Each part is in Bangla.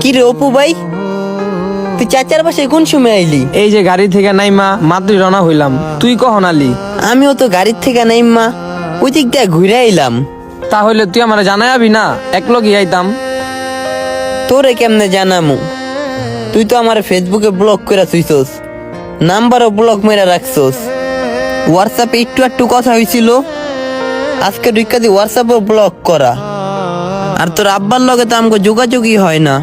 কি রে অপু ভাই, তুই চাচার বাসায় কোন সময় আইলি? এই যে গাড়ি থেকে নাইমা মাত্রই রওনা হইলাম। তুই কখন আলি? আমিও তো গাড়ির থেকে নাইমা ওই দিক দিয়ে ঘুরে আইলাম। তাহলে তুই আমার জানাই আবি না, একলগই আইতাম। তোরে কেমনে জানামু? তুই তো আমার ফেসবুকে ব্লক করে থুইছস, নাম্বারও ব্লক মেরে রাখছস। হোয়াটসঅ্যাপে একটু একটু কথা হয়েছিল, আজকে ঢুকা দি হোয়াটসঅ্যাপও ব্লক করা। আর তোর আব্বার লগে তো আমাকে যোগাযোগই হয় না।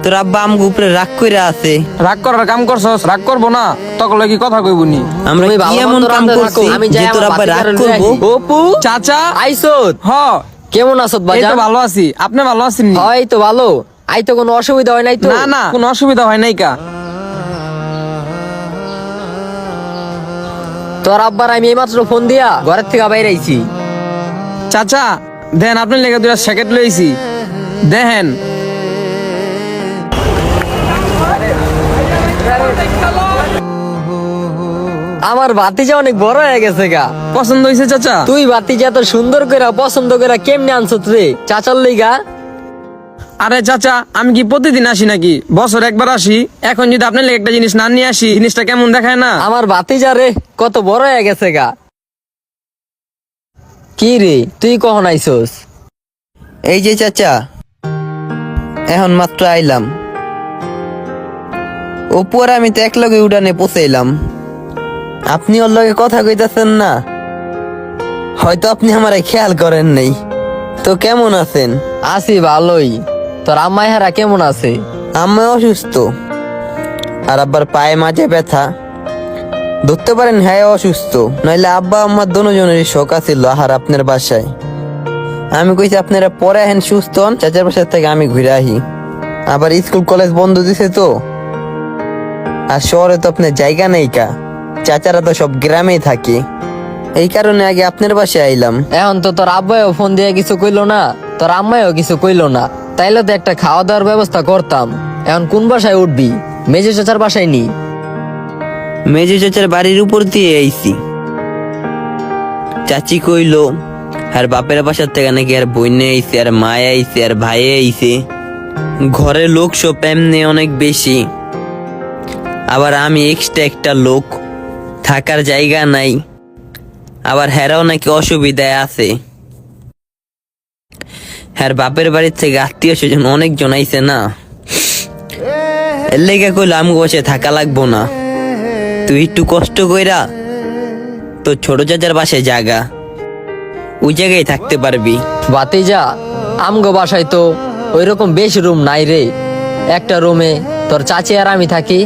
তোর আব্বা আমাকে উপরে রাগ করে আছে। রাগ করার কাম করছস, রাগ করবো না, তখন লাগি কথা কইবুনি। আমরা কি এমন কাম করছি যে তোর আব্বা রাগ করবো? অপু চাচা আইসত, হ, কেমন আছত এই তো বাজান? ভালো আছি। আপনি ভালো আছেন? হয় তো ভালো। আই তো কোনো অসুবিধা হয় নাই তো? না না, কোনো অসুবিধা হয় নাই কা। তোর আব্বার আমি এইমাত্র ফোন দিয়া ঘরের থেকে বাইরে আইছি। চাচা দেন, আপনার লেগে দুটা স্যাকেট লইছি, দেখেন। আমার ভাতিজা অনেক বড় হয়ে গেছে গা। পছন্দ হয়েছে চাচা? তুই ভাতিজা এত সুন্দর করে পছন্দ করে কেমনে আনছত রে? চাচার লইগা? আরে চাচা, আমি কি প্রতিদিন আসি নাকি? বছর একবার আসি। এখন যদি আপনার লেগে একটা জিনিস না নিয়ে আসি, জিনিসটা কেমন দেখায় না? আমার ভাতিজা রে কত বড় হয়ে গেছে গা। কি রে তুই কখন আইছস? এই যে চাচা, এখন মাত্র আইলাম। অপু আর আমি তো একলগে উড়ানে পৌঁছাইলাম। আপনি ওর লগে কথা কইতাছেন না, হয়তো আপনি আমারে খেয়াল করেন নাই। তো কেমন আছেন? আছি ভালোই। তোর আম্মাই হারা কেমন আছে? আম্মা অসুস্থ, আর আব্বার পায়ে মাঝে ব্যথা। ধরতে পারেন হ্যাঁ অসুস্থ, নইলে আব্বা আম্মার দুজনেরই শোক আছিল আহার আপনার বাসায়। আমি কইছি আপনারা পরে আহেন সুস্থ হন, চাচার বাসার থেকে আমি ঘুরে আহি। আবার স্কুল কলেজ বন্ধ দিছে তো, আর শহরে তো আপনার জায়গা নেই কা, চাচারা তো সব গ্রামেই থাকে। এই কারণে আগে আপনার বাসায় আইলাম। এখন তো তোর আব্বাইও ফোন দিয়ে কিছু কইলো না, তোর আম্মাইও কিছু কইলো না। তাইলে তো একটা খাওয়া দাওয়ার ব্যবস্থা করতাম। এখন কোন বাসায় উঠবি? মেজে চাচার বাসায় নি? মেজো চাচার বাড়ির উপর দিয়ে আইছি। চাচি কইলো আর বাপের বাসার থেকে নাকি আর বইনে আইছে, আর মায়ে আইছে, আর ভাইয়ে আইছে। ঘরের লোক সব এমনি অনেক বেশি, আবার আমি এক্সট্রা একটা লোক, থাকার জায়গা নাই। আবার হেরাও নাকি অসুবিধায় আছে। হ্যাঁ, বাপের বাড়ির থেকে আত্মীয় স্বজন অনেকজন আইছে না, এর লেগে কইলো আমি বসে থাকা লাগবো না, তুই একটু কষ্ট কইরা তো ছোট চাচার বাসায় জায়গা, ওই জায়গায় থাকতে পারবি। ভাতিজা আমগো বাসায় তো ওইরকম বেশি রুম নাই রে। একটা রুমে তোর চাচি আর আমি থাকি,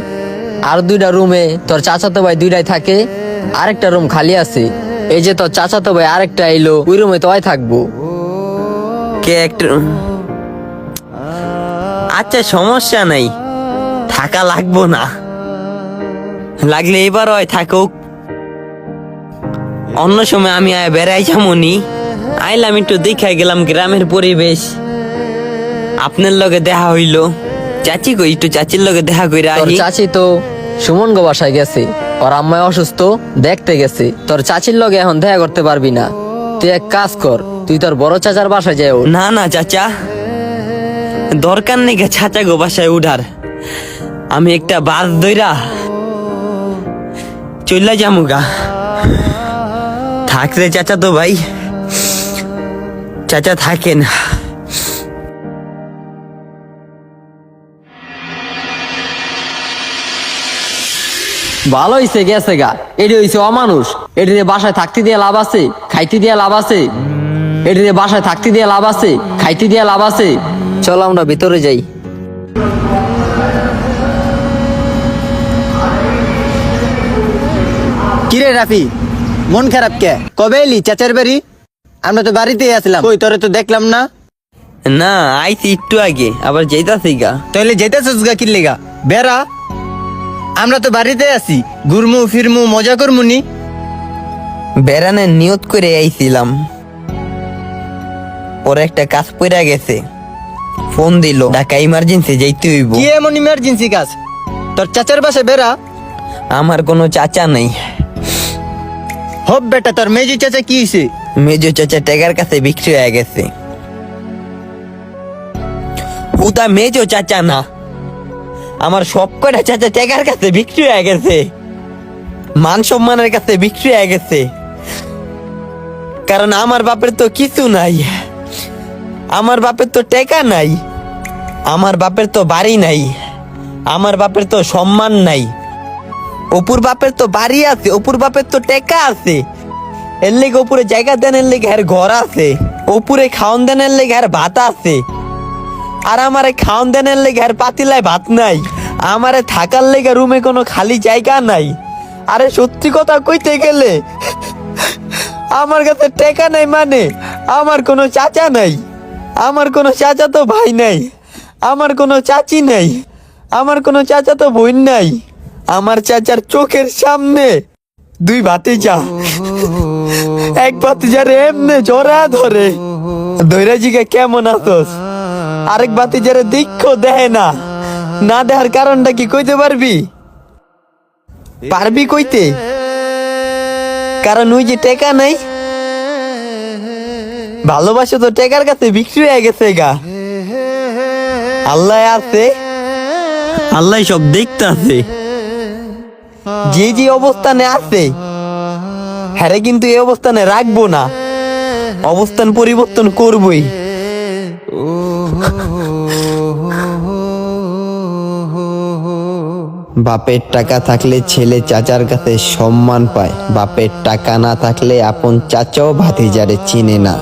আর দুইটা রুমে তোর চাচাতো ভাই দুইটাই থাকে, আরেকটা রুম খালি আছে। এই যে তোর চাচাতো ভাই আরেকটা আইলো, ওই রুমে তো থাকবো। কে একটা, আচ্ছা সমস্যা নাই, থাকা লাগবো না, লাগলে এবার হয় থাকুক। অন্য সময় আমি বেড়াই যেমনই আইলাম, একটু দেখাই গেলাম গ্রামের পরিবেশ। আপনার লগে দেখা হইলো, চাচি কই একটু চাচির লগে দেখা কইরা তোর আহি। চাচি তো সুমন গো বাসায় গেছে, ওর আম্মায় অসুস্থ, দেখতে গেছে। তোর চাচির লগে এখন দেখা করতে পারবি না। তুই এক কাজ কর, তুই তোর বড় চাচার বাসায় যাই ওঠ। না না চাচা, দরকার নেই গে চাচা গো বাসায় উঠার। আমি একটা বাস ধইরা চইলা যামুগা। থাকলে চাচা তো ভাই, চাচা থাকেন। ভালো হইছে গেছে গা, এটি হইছে অমানুষ। এটি দিয়ে বাসায় থাকতে দিয়ে লাভ আছে, খাইতে দিয়ে লাভ আছে? এটি দিয়ে বাসায় থাকতে দিয়ে লাভ আছে, খাইতে দিয়ে লাভ আছে? চল আমরা ভিতরে যাই। কিরে রাফি, মন খারাপ কে? কবে এলি চাচার বাড়ি? আমরা তো বাড়িতেই আসলাম, কই তোরে তো দেখলাম না। না আইছি একটু আগে, আবার যাইতাছি গা। তাহলে যেতেছিস গা কিনলে গা? বেড়া, আমরা তো বাড়িতে আছি, ঘুরমু ফিরমু মজা করমু নি। বেড়ানের নিয়ত করে আইছিলাম, পরে একটা কাজ পড়া গেছে, ফোন দিল ঢাকা ইমার্জেন্সি যাইতে হইব। কি এমন ইমার্জেন্সি কাজ? তোর চাচার বাসে বেড়া। আমার কোনো চাচা নাই। হব বেটা, তোর মেজি চাচা কি হইছে? মেজো চাচা টেকার কাছে বিক্রি হয়ে গেছে। হুদা মেজো চাচা না, আমার সব কটা চাচা টেকার কাছে বিক্রি হয়ে গেছে, মান সম্মানের কাছে বিক্রি হয়ে গেছে। কারণ আমার বাপের তো কিছু নাই, আমার বাপের তো টেকা নাই, আমার বাপের তো বাড়ি নাই, আমার বাপের তো সম্মান নাই। অপুর বাপের তো বাড়ি আছে, অপুর বাপের তো টেকা আছে, এর লেগে উপরে জায়গা দেন, এর লেগে এর ঘর আছে, উপরে খাওন দেন, এর লেগে এর ভাত আছে। আর আমারে খাওন দেন এর লেগে এর পাতিলায় ভাত নাই, আমারে থাকার লেগে রুমে কোনো খালি জায়গা নাই। আরে সত্যি কথা কইতে গেলে আমার কাছে টেকা নাই, মানে আমার কোনো চাচা নাই, আমার কোনো চাচা তো ভাই নাই, আমার কোনো চাচি নাই, আমার কোনো চাচা তো বোন নাই। আমার চাচার চোখের সামনে দুই ভাতিজা, এক ভাতিজার এমনে জড়া ধরে ধৈরা জিগে কেমন আছোস, আরেক ভাতিজারে দীক্ষ দেয় না। না দেখার কারণটা কি কইতে পারবি? পারবি কইতে? কারণ ওই যে টেকা নাই, ভালোবাসা তো টেকার কাছে বিক্রি হয়ে গেছে গা। আল্লাহ আছে, আল্লাহ সব দেখতে আছে। যে যে অবস্থানে আছে হ্যারে কিন্তু এই অবস্থানে রাখবো না, অবস্থান পরিবর্তন করবই। বাপের টাকা থাকলে ছেলে চাচার কাছে সম্মান পায়, বাপের টাকা না থাকলে আপন চাচাও ভাতিজারে চিনে না।